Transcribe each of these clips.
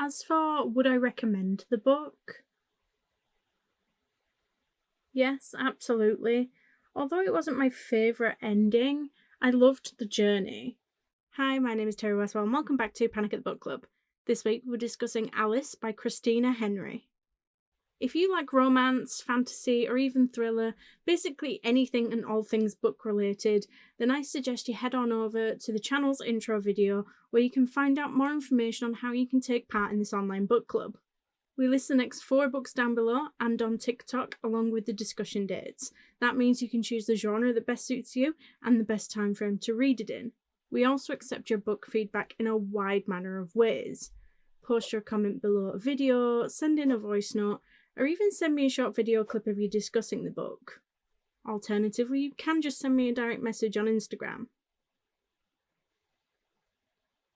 As for would I recommend the book? Yes, absolutely. Although it wasn't my favourite ending, I loved the journey. Hi, my name is Terry Westwell and welcome back to Panic at the Book Club. This week we're discussing Alice by Christina Henry. If you like romance, fantasy, or even thriller, basically anything and all things book related, then I suggest you head on over to the channel's intro video where you can find out more information on how you can take part in this online book club. We list the next 4 books down below and on TikTok along with the discussion dates. That means you can choose the genre that best suits you and the best time frame to read it in. We also accept your book feedback in a wide manner of ways. Post your comment below a video, send in a voice note, or even send me a short video clip of you discussing the book. Alternatively, you can just send me a direct message on Instagram.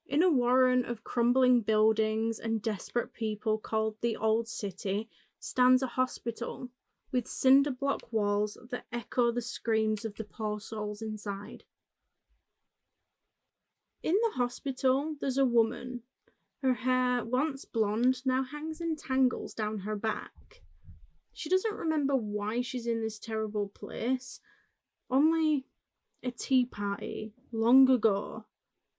In a warren of crumbling buildings and desperate people called the Old City stands a hospital with cinder block walls that echo the screams of the poor souls inside. In the hospital, there's a woman. Her hair, once blonde, now hangs in tangles down her back. She doesn't remember why she's in this terrible place, only a tea party long ago,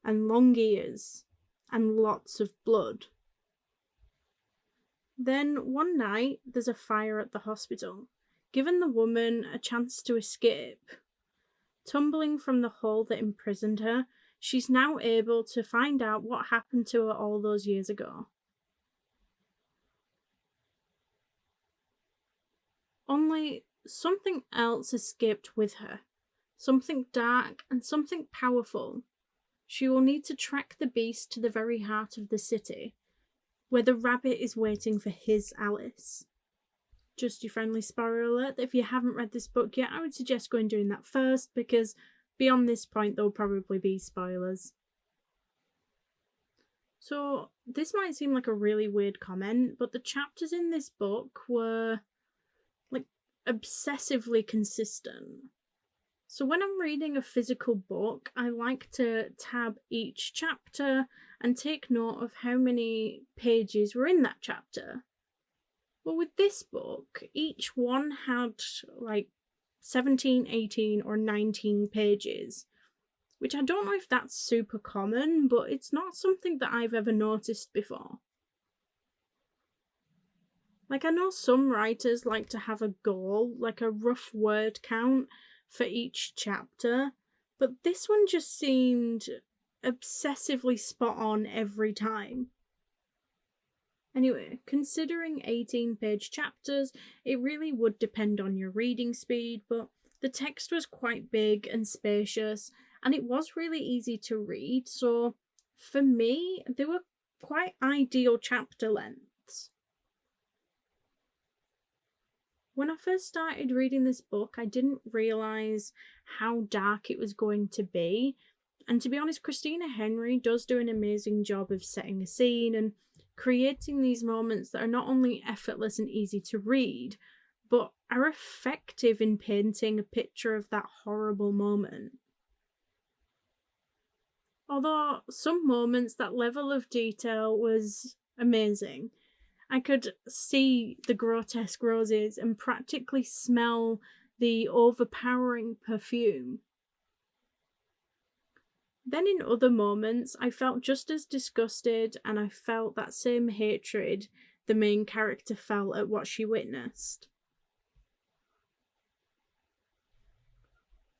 and long ears, and lots of blood. Then one night there's a fire at the hospital, giving the woman a chance to escape. Tumbling from the hole that imprisoned her, she's now able to find out what happened to her all those years ago. Only something else escaped with her. Something dark and something powerful. She will need to track the beast to the very heart of the city, where the rabbit is waiting for his Alice. Just your friendly spoiler alert, if you haven't read this book yet, I would suggest going doing that first, because beyond this point there'll probably be spoilers. So, this might seem like a really weird comment, but the chapters in this book were, obsessively consistent. So when I'm reading a physical book, I like to tab each chapter and take note of how many pages were in that chapter. Well, with this book, each one had 17, 18 or 19 pages, which I don't know if that's super common, but it's not something that I've ever noticed before. I know some writers like to have a goal, like a rough word count for each chapter, but this one just seemed obsessively spot on every time. Anyway, considering 18-page chapters, it really would depend on your reading speed, but the text was quite big and spacious, and it was really easy to read, so for me, they were quite ideal chapter lengths. When I first started reading this book, I didn't realise how dark it was going to be. And to be honest, Christina Henry does do an amazing job of setting a scene and creating these moments that are not only effortless and easy to read, but are effective in painting a picture of that horrible moment. Although some moments, that level of detail was amazing. I could see the grotesque roses and practically smell the overpowering perfume. Then in other moments, I felt just as disgusted, and I felt that same hatred the main character felt at what she witnessed.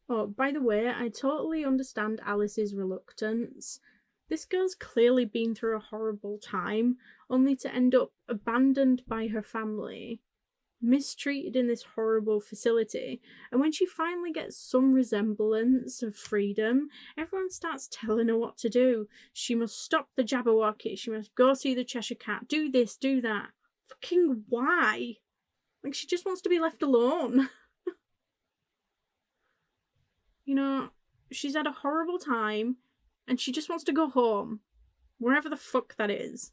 Oh, by the way, I totally understand Alice's reluctance. This girl's clearly been through a horrible time, only to end up abandoned by her family, mistreated in this horrible facility, and when she finally gets some resemblance of freedom, everyone starts telling her what to do. She must stop the Jabberwocky, she must go see the Cheshire Cat, do this, do that. Fucking why? She just wants to be left alone. She's had a horrible time, and she just wants to go home, wherever the fuck that is.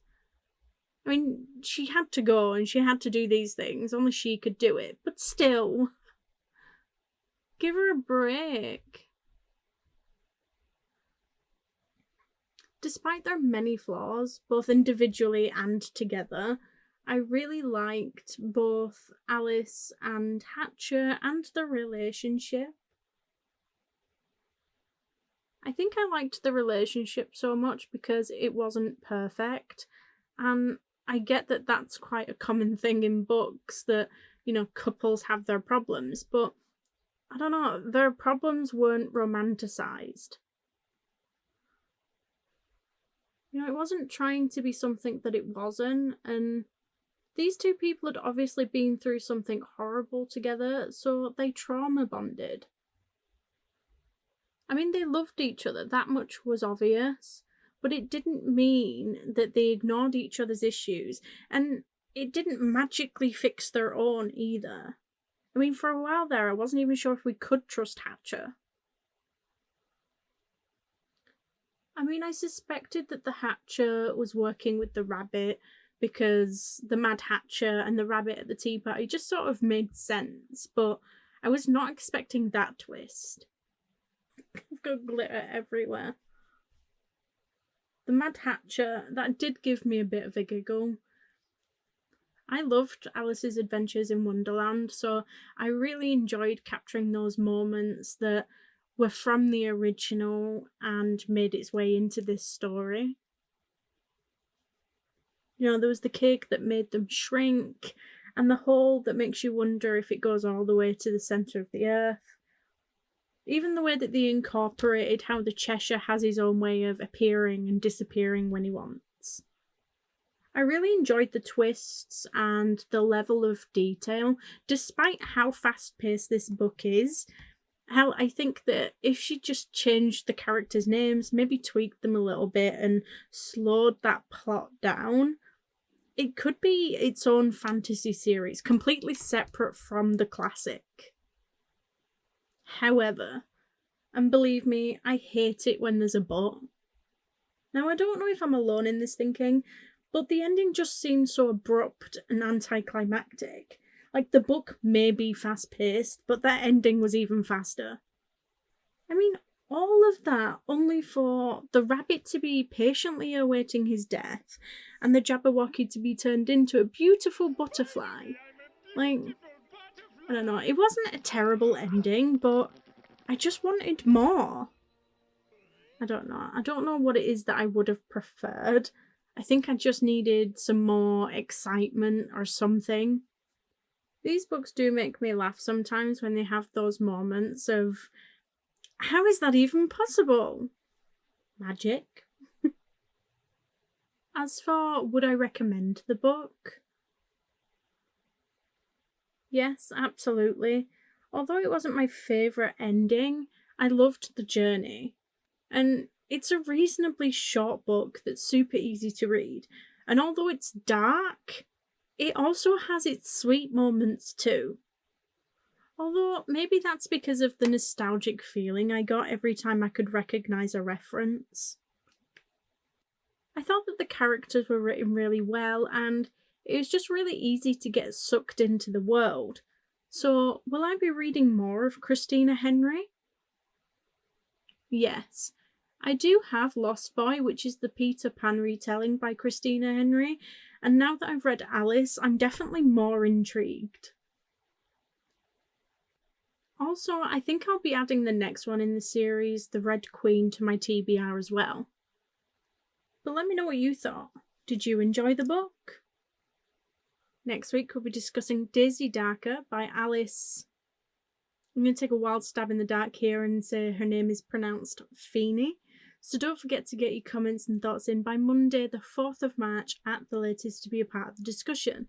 I mean, she had to go and she had to do these things, only she could do it, but still, give her a break. despite their many flaws, both individually and together, I really liked both Alice and Hatcher and the relationship. I think I liked the relationship so much because it wasn't perfect, and I get that that's quite a common thing in books, that, couples have their problems, but I don't know, their problems weren't romanticized. It wasn't trying to be something that it wasn't, and these two people had obviously been through something horrible together, so they trauma bonded. I mean, they loved each other, that much was obvious, but it didn't mean that they ignored each other's issues, and it didn't magically fix their own either. I mean, for a while there, I wasn't even sure if we could trust Hatcher. I mean, I suspected that the Hatcher was working with the rabbit because the Mad Hatcher and the rabbit at the tea party just sort of made sense, but I was not expecting that twist. I've got glitter everywhere. The Mad Hatcher, that did give me a bit of a giggle. I loved Alice's adventures in Wonderland, so I really enjoyed capturing those moments that were from the original and made its way into this story. There was the cake that made them shrink, and the hole that makes you wonder if it goes all the way to the centre of the earth. Even the way that they incorporated how the Cheshire has his own way of appearing and disappearing when he wants. I really enjoyed the twists and the level of detail, despite how fast-paced this book is. Hell, I think that if she just changed the characters' names, maybe tweaked them a little bit and slowed that plot down, it could be its own fantasy series, completely separate from the classic. However, and believe me, I hate it when there's a but. Now, I don't know if I'm alone in this thinking, but the ending just seemed so abrupt and anticlimactic. Like, the book may be fast-paced, but that ending was even faster. I mean, all of that only for the rabbit to be patiently awaiting his death and the Jabberwocky to be turned into a beautiful butterfly. Like, I don't know, it wasn't a terrible ending, but I just wanted more. I don't know what it is that I would have preferred. I think I just needed some more excitement or something. These books do make me laugh sometimes when they have those moments of, how is that even possible? Magic. As for would I recommend the book? Yes, absolutely. Although it wasn't my favourite ending, I loved the journey. And it's a reasonably short book that's super easy to read. And although it's dark, it also has its sweet moments too. Although maybe that's because of the nostalgic feeling I got every time I could recognise a reference. I thought that the characters were written really well, and it was just really easy to get sucked into the world. So, will I be reading more of Christina Henry? Yes. I do have Lost Boy, which is the Peter Pan retelling by Christina Henry, and now that I've read Alice, I'm definitely more intrigued. Also, I think I'll be adding the next one in the series, The Red Queen, to my TBR as well. But let me know what you thought. Did you enjoy the book? Next week we'll be discussing Daisy Darker by Alice. I'm going to take a wild stab in the dark here and say her name is pronounced Feeney. So don't forget to get your comments and thoughts in by Monday the 4th of March at the latest to be a part of the discussion.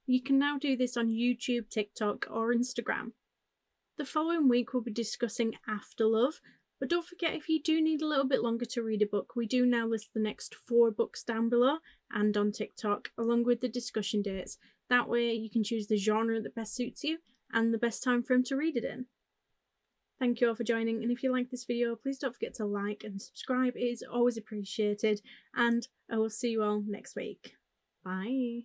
You can now do this on YouTube, TikTok or Instagram. The following week we'll be discussing Afterlove, but don't forget, if you do need a little bit longer to read a book, we do now list the next 4 books down below and on TikTok, along with the discussion dates. That way you can choose the genre that best suits you and the best time frame to read it in. Thank you all for joining, and if you like this video, please don't forget to like and subscribe. It is always appreciated, and I will see you all next week. Bye.